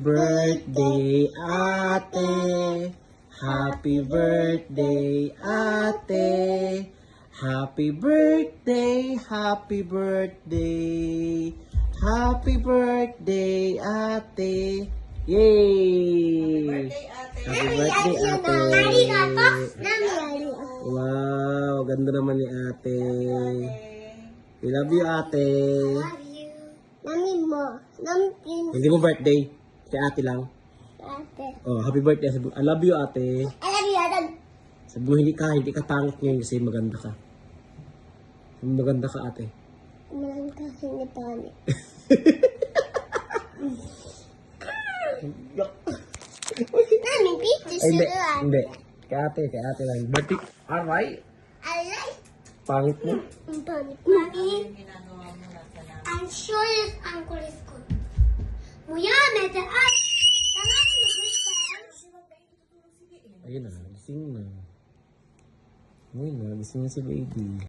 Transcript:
Birthday, ate. Happy birthday, ate. Happy birthday, happy birthday. Happy birthday, ate. Yay! Happy birthday, ate. Wow, ganda naman ni ate. We love you, ate. Nami mo. Hindi mo birthday. Si ate lang. Ate. Oh, happy birthday. I love you, ate. I love you, Adam. Sabi mo, hindi ka pangit ngayon kasi maganda ka. Maganda ka, ate. Malang kasi ni Tony. Nami, picture Ay, hindi. sila. Hindi. Kay ate lang. Birthday. Alright. I like Pangit mo. Tony. Mami, I'm sure his uncle is good. Muya, mete at. Tangan mo, Ayun na, gising na. Ayun na, gising na si baby.